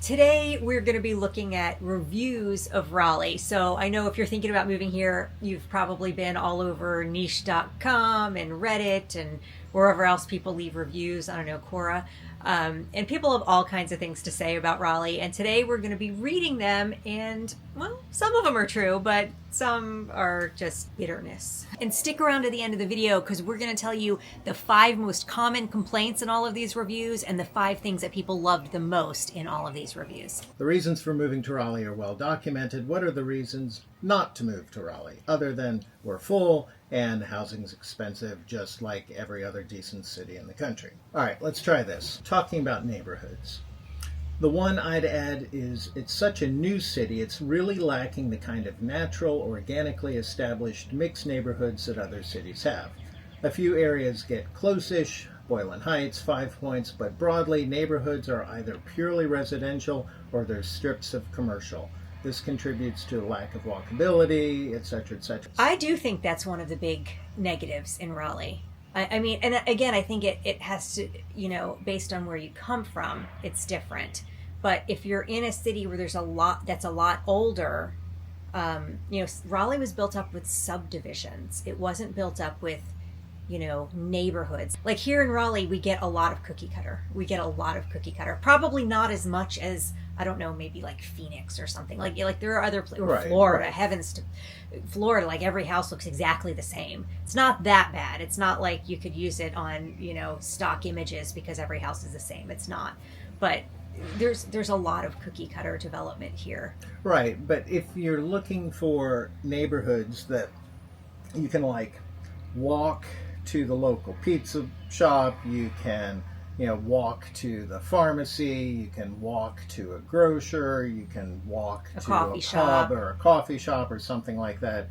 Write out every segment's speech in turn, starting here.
Today we're going to be looking at reviews of Raleigh. So I know if you're thinking about moving here, you've probably been all over niche.com and Reddit and wherever else people leave reviews. I don't know, Quora. And people have all kinds of things to say about Raleigh. And today we're going to be reading them. And, well, some of them are true, but some are just bitterness. And stick around to the end of the video because we're going to tell you the 5 most common complaints in all of these reviews and the 5 things that people loved the most in all of these reviews. The reasons for moving to Raleigh are well documented. What are the reasons not to move to Raleigh, other than we're full and housing's expensive, just like every other decent city in the country? All right, let's try this. Talking about neighborhoods. The one I'd add is it's such a new city, it's really lacking the kind of natural, organically established mixed neighborhoods that other cities have. A few areas get close-ish, Boylan Heights, 5 Points, but broadly, neighborhoods are either purely residential or there's strips of commercial. This contributes to a lack of walkability, etc., etc. I do think that's one of the big negatives in Raleigh. I mean, and again, I think it has to, based on where you come from, it's different. But if you're in a city where there's a lot that's a lot older, Raleigh was built up with subdivisions. It wasn't built up with, neighborhoods. Like here in Raleigh, we get a lot of cookie cutter. Probably not as much as, I don't know, maybe like Phoenix or something. Like there are other places, or Florida, right. Heavens to Florida, like every house looks exactly the same. It's not that bad. It's not like you could use it on, stock images because every house is the same. It's not. But there's a lot of cookie cutter development here. Right, but if you're looking for neighborhoods that you can walk to the local pizza shop, you can walk to the pharmacy, you can walk to a grocer, you can walk to a pub or a coffee shop or something like that.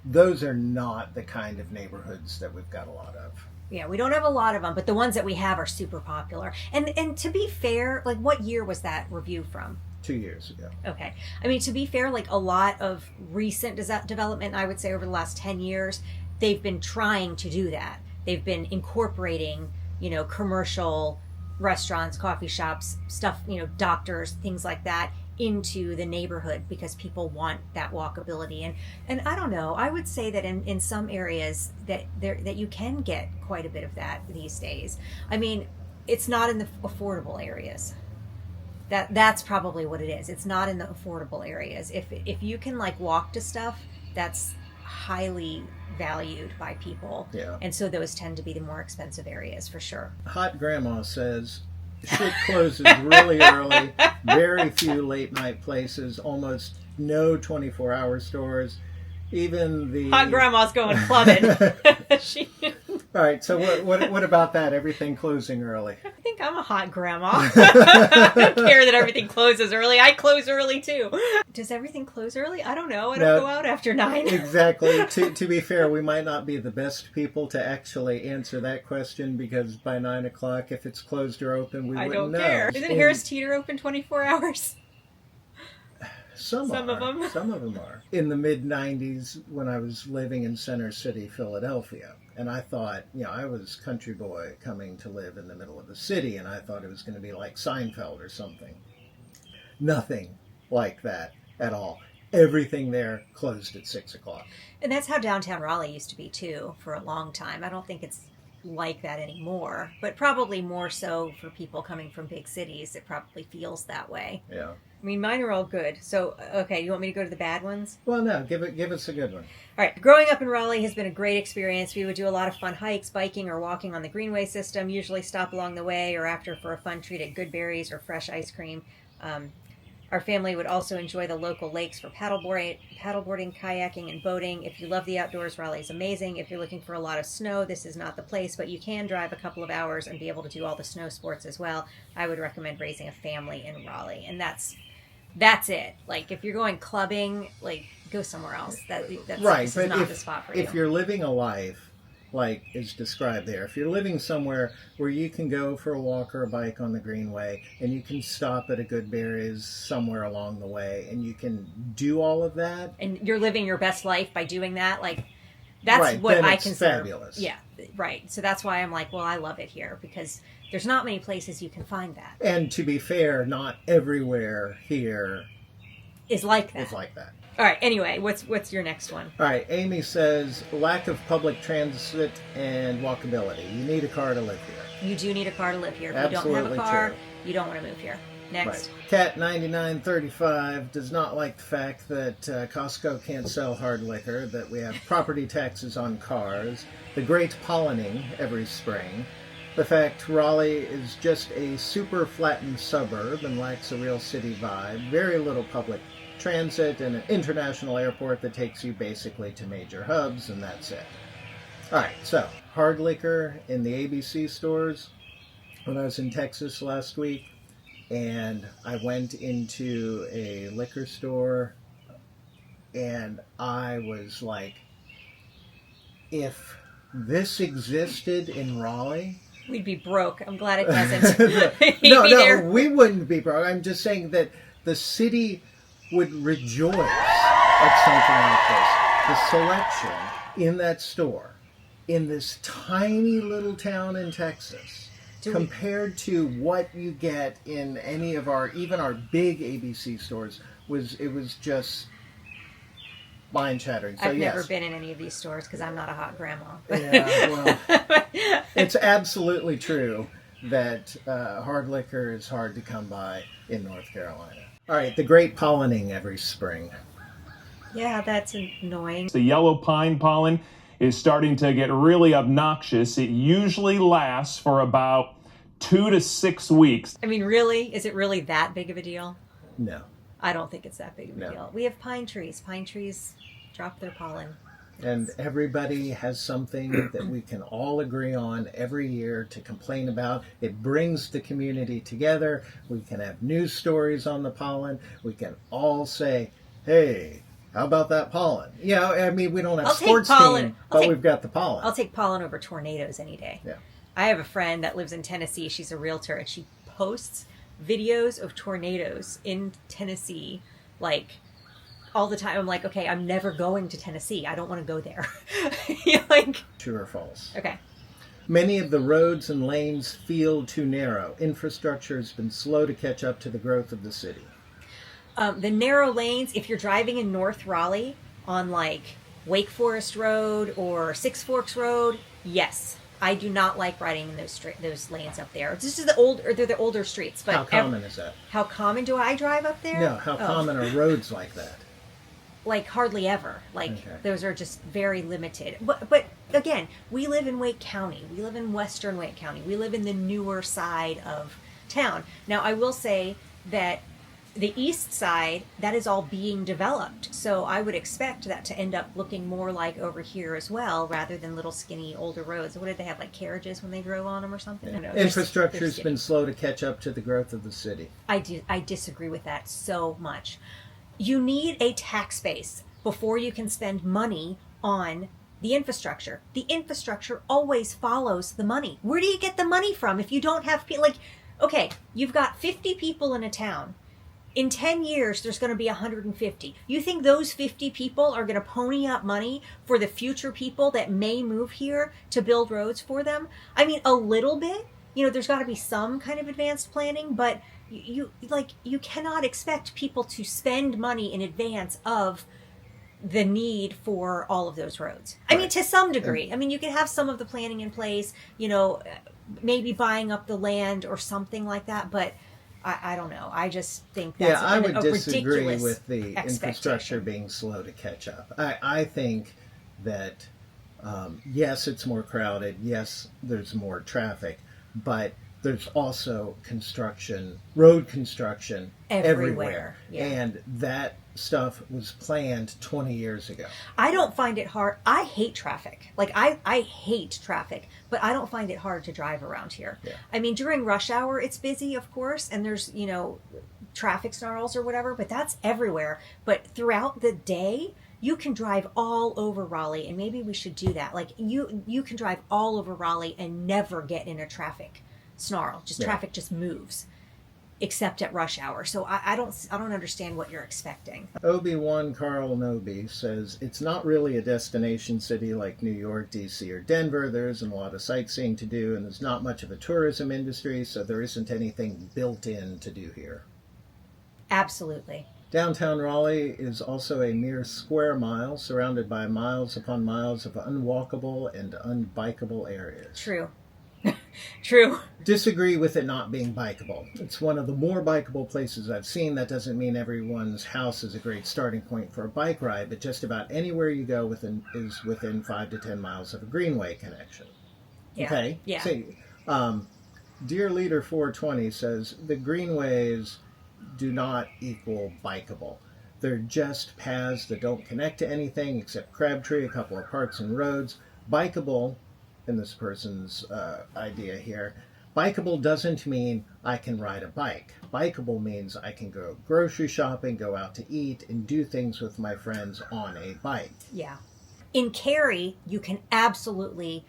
Those are not the kind of neighborhoods that we've got a lot of. Yeah, we don't have a lot of them, but the ones that we have are super popular. And to be fair, what year was that review from? 2 years ago. Okay. I mean, to be fair, a lot of recent development, I would say over the last 10 years, they've been trying to do that. They've been incorporating commercial restaurants, coffee shops, stuff, doctors, things like that into the neighborhood because people want that walkability. And I don't know, I would say that in some areas that you can get quite a bit of that these days. I mean, it's not in the affordable areas. That's probably what it is. It's not in the affordable areas. If you can walk to stuff, that's highly valued by people. Yeah. And so those tend to be the more expensive areas for sure. Hot Grandma says shit closes really early, very few late night places, almost no 24-hour stores. Even the Hot Grandma's going clubbing. All right, so what about that? Everything closing early? I think I'm a hot grandma. I don't care that everything closes early. I close early too. Does everything close early? I don't know. I don't go out after 9. Exactly. To be fair, we might not be the best people to actually answer that question because by 9 o'clock, if it's closed or open, we wouldn't know. I don't care. Isn't Harris Teeter open 24 hours? Some of them are. In the mid-90s, when I was living in Center City, Philadelphia, and I thought, I was country boy coming to live in the middle of the city, and I thought it was going to be like Seinfeld or something. Nothing like that at all. Everything there closed at 6 o'clock. And that's how downtown Raleigh used to be, too, for a long time. I don't think it's like that anymore, but probably more so for people coming from big cities. It probably feels that way. Yeah. I mean, mine are all good. So, okay, you want me to go to the bad ones? Well, no, give us a good one. All right. Growing up in Raleigh has been a great experience. We would do a lot of fun hikes, biking, or walking on the Greenway system, usually stop along the way or after for a fun treat at Good Berries or fresh ice cream. Our family would also enjoy the local lakes for paddleboarding, kayaking, and boating. If you love the outdoors, Raleigh is amazing. If you're looking for a lot of snow, this is not the place, but you can drive a couple of hours and be able to do all the snow sports as well. I would recommend raising a family in Raleigh, and that's it. If you're going clubbing, go somewhere else. That's right, this is not the spot for you. If you're living a life like is described there, if you're living somewhere where you can go for a walk or a bike on the Greenway and you can stop at a Good Berries somewhere along the way and you can do all of that, and you're living your best life by doing that, that's right, what I consider fabulous. Yeah, right. So that's why I'm like, well, I love it here because there's not many places you can find that. And to be fair, not everywhere here Is like that. is like that. All right. Anyway, what's your next one? All right, Amy says lack of public transit and walkability. You need a car to live here. You do need a car to live here. If you don't have Absolutely a car, true. you don't want to move here. Next. Right. Cat 9935 does not like the fact that Costco can't sell hard liquor, that we have property taxes on cars, the great pollinating every spring, the fact Raleigh is just a super flattened suburb and lacks a real city vibe, very little public transit, and an international airport that takes you basically to major hubs, and that's it. All right, so hard liquor in the ABC stores. When I was in Texas last week, and I went into a liquor store, and I was like, if this existed in Raleigh, We'd be broke. I'm glad it doesn't. no, we wouldn't be broke. I'm just saying that the city would rejoice at something like this. The selection in that store, in this tiny little town in Texas, compared to what you get in any of even our big ABC stores, was just mind-shattering. So, I've never been in any of these stores because I'm not a hot grandma. Yeah, well, it's absolutely true that hard liquor is hard to come by in North Carolina. All right, the great pollinating every spring. Yeah, that's annoying. The yellow pine pollen is starting to get really obnoxious. It usually lasts for about 2 to 6 weeks. I mean, really? Is it really that big of a deal? No. I don't think it's that big of a deal. We have pine trees. Pine trees drop their pollen. And everybody has something that we can all agree on every year to complain about. It brings the community together. We can have news stories on the pollen. We can all say, hey, how about that pollen? Yeah, I mean, we don't have sports team, but we've got the pollen. I'll take pollen over tornadoes any day. Yeah. I have a friend that lives in Tennessee. She's a realtor, and she posts videos of tornadoes in Tennessee, like, all the time. I'm like, okay, I'm never going to Tennessee. I don't want to go there. True or false? Okay. Many of the roads and lanes feel too narrow. Infrastructure has been slow to catch up to the growth of the city. The narrow lanes, if you're driving in North Raleigh on like Wake Forest Road or Six Forks Road, yes. I do not like riding in those lanes up there. This is they're the older streets. But how common is that? How common do I drive up there? No, how common are roads like that? Like hardly ever. Those are just very limited. But again, we live in Wake County. We live in Western Wake County. We live in the newer side of town. Now, I will say that the east side, that is all being developed. So I would expect that to end up looking more like over here as well, rather than little skinny older roads. What did they have, like carriages when they drove on them or something? Yeah. Infrastructure's been slow to catch up to the growth of the city. I disagree with that so much. You need a tax base before you can spend money on the infrastructure. The infrastructure always follows the money. Where do you get the money from if you don't have people? Like, okay, you've got 50 people in a town. In 10 years, there's going to be 150. You think those 50 people are going to pony up money for the future people that may move here to build roads for them? I mean, a little bit. There's got to be some kind of advanced planning, but you cannot expect people to spend money in advance of the need for all of those roads. Right. I mean, to some degree. I mean, you can have some of the planning in place, maybe buying up the land or something like that, but I don't know. I just think that's I would disagree ridiculous with the infrastructure being slow to catch up. I think that, yes, it's more crowded. Yes, there's more traffic. But there's also road construction everywhere. Yeah. And that stuff was planned 20 years ago. I don't find it hard. I hate traffic. Like, I hate traffic, but I don't find it hard to drive around here. Yeah. I mean, during rush hour, it's busy, of course, and there's, traffic snarls or whatever, but that's everywhere. But throughout the day, you can drive all over Raleigh, and maybe we should do that. Like, you can drive all over Raleigh and never get in a traffic snarl. Traffic just moves. except at rush hour. So I don't understand what you're expecting. Obi-Wan Carl Noby says, it's not really a destination city like New York, D.C., or Denver. There isn't a lot of sightseeing to do, and there's not much of a tourism industry, so there isn't anything built in to do here. Absolutely. Downtown Raleigh is also a mere square mile, surrounded by miles upon miles of unwalkable and unbikeable areas. True. True. Disagree with it not being bikeable. It's one of the more bikeable places I've seen. That doesn't mean everyone's house is a great starting point for a bike ride, but just about anywhere you go is within 5 to 10 miles of a greenway connection. Yeah. Okay? Yeah. See, Dear Leader 420 says, the greenways do not equal bikeable. They're just paths that don't connect to anything except Crabtree, a couple of parks and roads. Bikeable, in this person's idea here, bikeable doesn't mean I can ride a bike. Bikeable means I can go grocery shopping, go out to eat, and do things with my friends on a bike. Yeah. In Cary, you can absolutely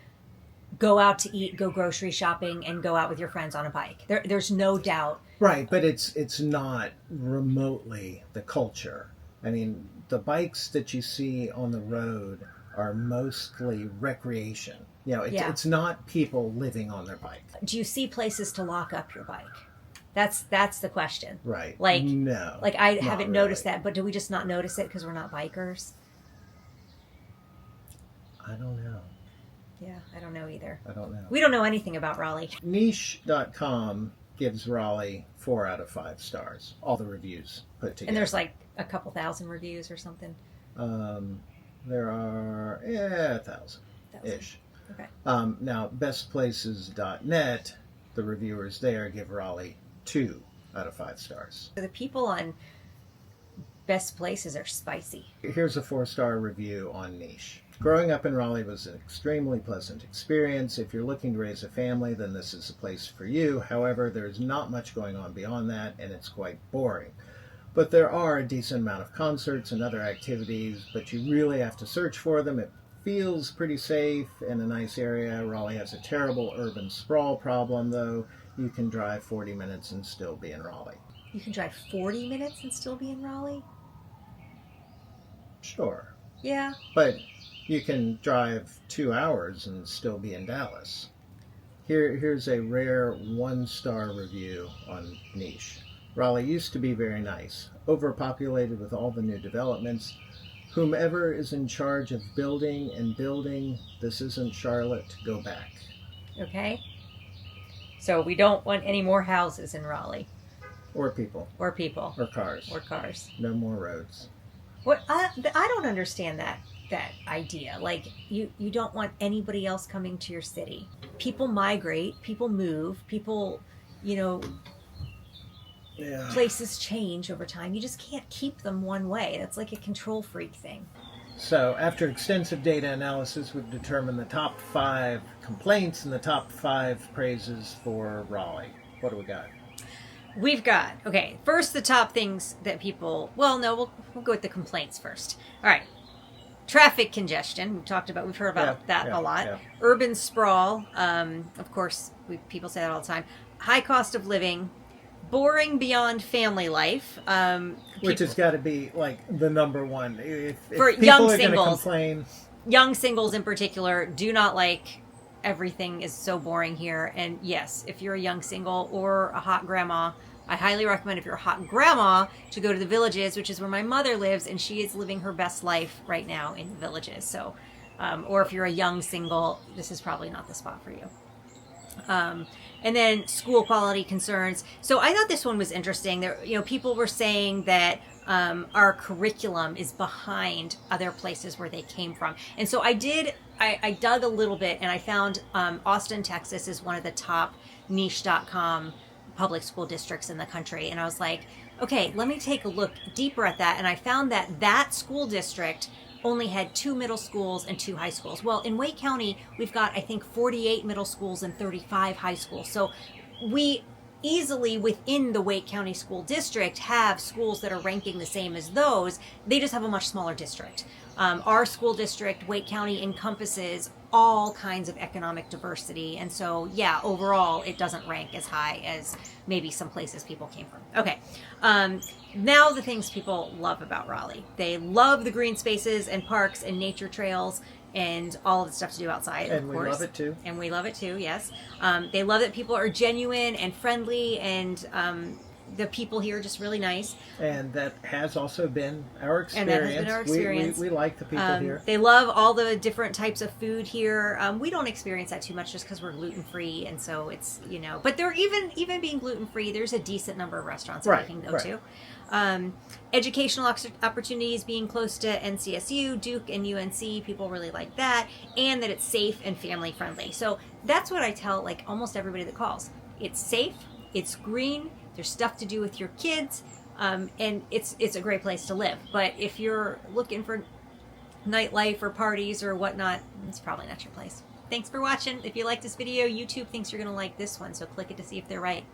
go out to eat, go grocery shopping, and go out with your friends on a bike. There's no doubt. Right, but it's not remotely the culture. I mean, the bikes that you see on the road are mostly recreation. You know, it's not people living on their bike. Do you see places to lock up your bike? That's the question. Right. Like, no. Like, I not haven't really. noticed that, but do we just not notice it because we're not bikers? I don't know. Yeah, I don't know either. I don't know. We don't know anything about Raleigh. Niche.com gives Raleigh 4 out of 5 stars. All the reviews put together. And there's like a couple thousand reviews or something. There are 1,000-ish. Okay. Now, bestplaces.net, the reviewers there give Raleigh 2 out of 5 stars. So the people on Best Places are spicy. Here's a 4-star review on Niche. Growing up in Raleigh was an extremely pleasant experience. If you're looking to raise a family, then this is a place for you. However, there's not much going on beyond that, and it's quite boring. But there are a decent amount of concerts and other activities, but you really have to search for them. It feels pretty safe and a nice area. Raleigh has a terrible urban sprawl problem, though. You can drive 40 minutes and still be in Raleigh. You can drive 40 minutes and still be in Raleigh? Sure. Yeah. But you can drive 2 hours and still be in Dallas. Here's a rare 1-star review on Niche. Raleigh used to be very nice, overpopulated with all the new developments. Whomever is in charge of building and building, this isn't Charlotte, go back. Okay. So we don't want any more houses in Raleigh. Or people. Or people. Or cars. Or cars. No more roads. What I don't understand that idea. Like, you don't want anybody else coming to your city. People migrate, people move, people, places change over time. You just can't keep them one way. That's like a control freak thing. So, after extensive data analysis, we've determined the top 5 complaints and the top 5 praises for Raleigh. What do we got? We've got, okay, first the top things that people, we'll go with the complaints first. All right. Traffic congestion, we've heard about that a lot. Yeah. Urban sprawl, of course, people say that all the time. High cost of living, boring beyond family life. Which has got to be like the number one. If for people young are singles, complain, young singles in particular do not like everything is so boring here. And yes, if you're a young single or a hot grandma, I highly recommend, if you're a hot grandma, to go to the Villages, which is where my mother lives, and she is living her best life right now in the Villages. So, or if you're a young single, this is probably not the spot for you. And then school quality concerns. So I thought this one was interesting. There, people were saying that our curriculum is behind other places where they came from. And so I dug a little bit, and I found Austin, Texas is one of the top niche.com public school districts in the country. And I was like, okay, let me take a look deeper at that. And I found that school district only had 2 middle schools and 2 high schools. Well, in Wake County, we've got, I think, 48 middle schools and 35 high schools. So we easily, within the Wake County School District, have schools that are ranking the same as those. They just have a much smaller district. Our school district, Wake County, encompasses all kinds of economic diversity. And so, yeah, overall, it doesn't rank as high as maybe some places people came from. Okay. Now the things people love about Raleigh. They love the green spaces and parks and nature trails and all of the stuff to do outside, And of we course. love it too. And we love it too, yes. They love that people are genuine and friendly, and the people here are just really nice. And that has also been our experience. And that has been our experience. We like the people here. They love all the different types of food here. We don't experience that too much just because we're gluten-free, and so it's, but they're even being gluten-free, there's a decent number of restaurants that we can go to. Educational opportunities, being close to NCSU, Duke, and UNC, people really like that, and that it's safe and family friendly. So that's what I tell like almost everybody that calls. It's safe, it's green, there's stuff to do with your kids, and it's a great place to live. But if you're looking for nightlife or parties or whatnot, it's probably not your place. Thanks for watching. If you like this video, YouTube thinks you're going to like this one, so click it to see if they're right.